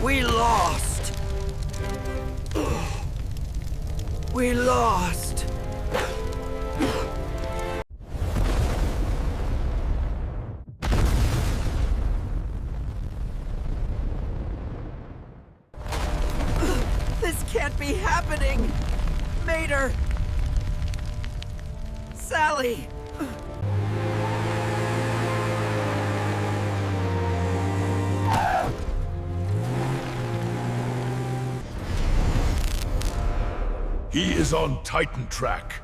We lost. We lost. This can't be happening. Mater. Sally. He is on Titan track.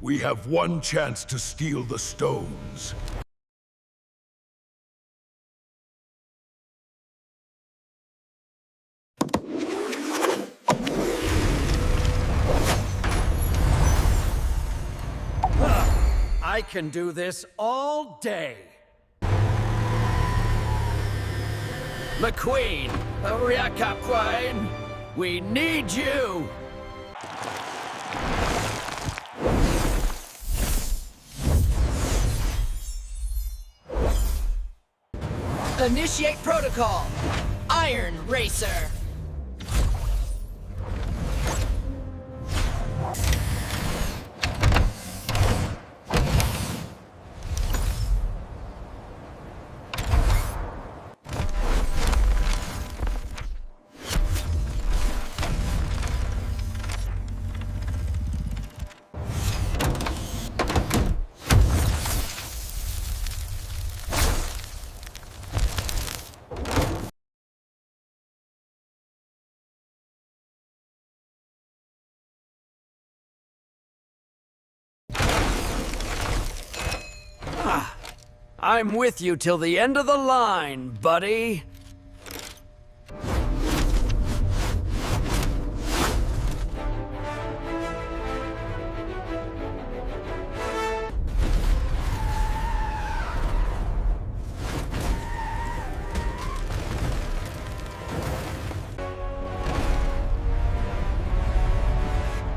We have one chance to steal the stones. I can do this all day. McQueen, Capquine, we need you! Initiate protocol! Iron Racer! I'm with you till the end of the line, buddy.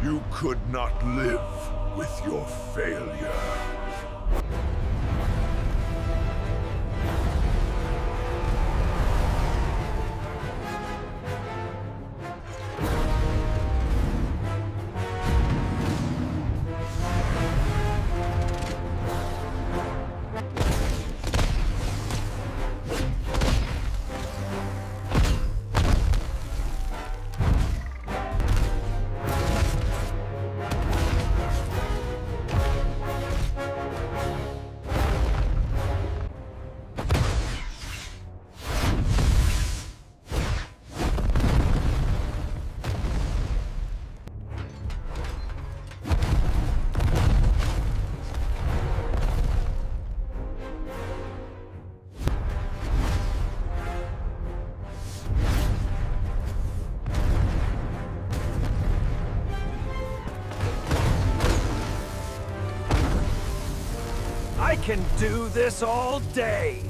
You could not live with your failure. I can do this all day.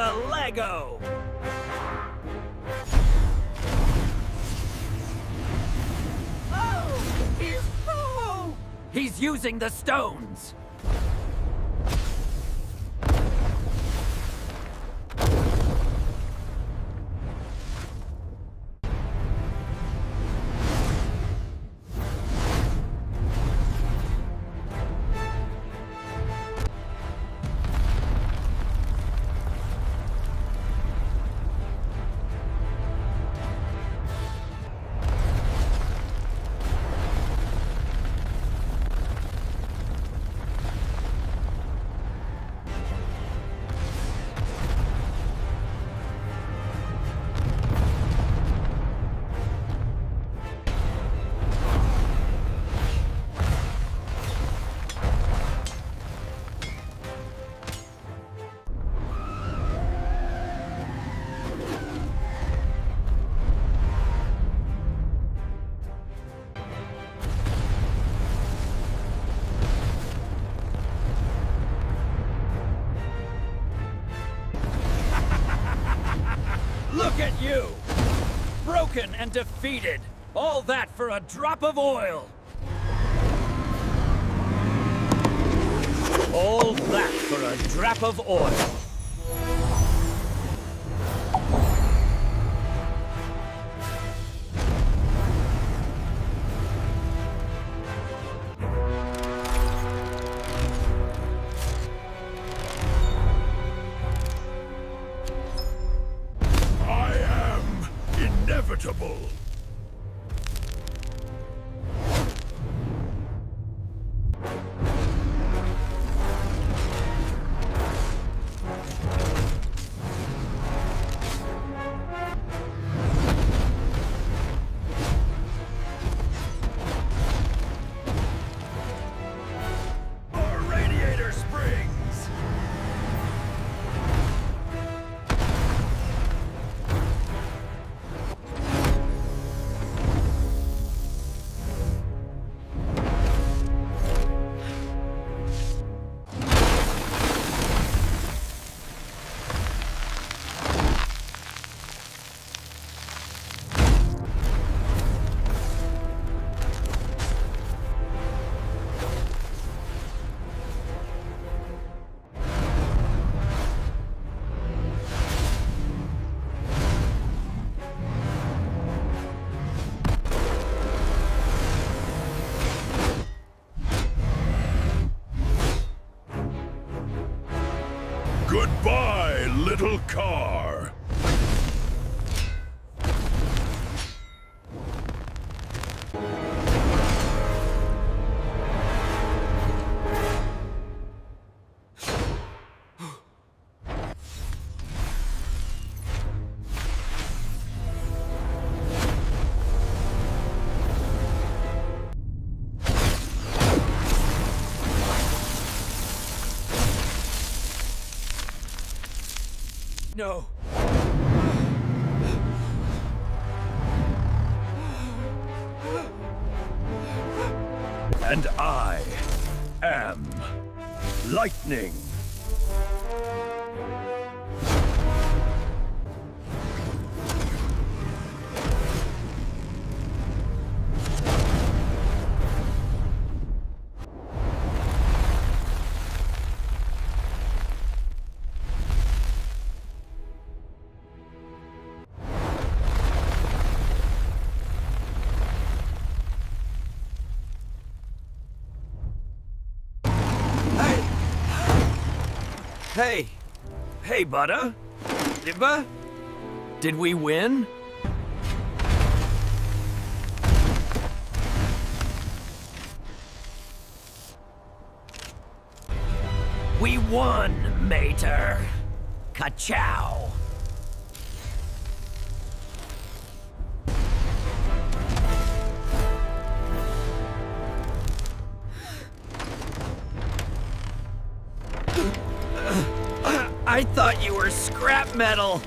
A Lego! Oh! He's using the stones! broken and defeated. All that for a drop of oil. All that for a drop of oil. I am inevitable. Our radiator springs. Goodbye, little car. No. And I am lightning. Hey! Hey, Butter! Dibba? Did we win? We won, Mater! Ka-chow! I thought you were scrap metal!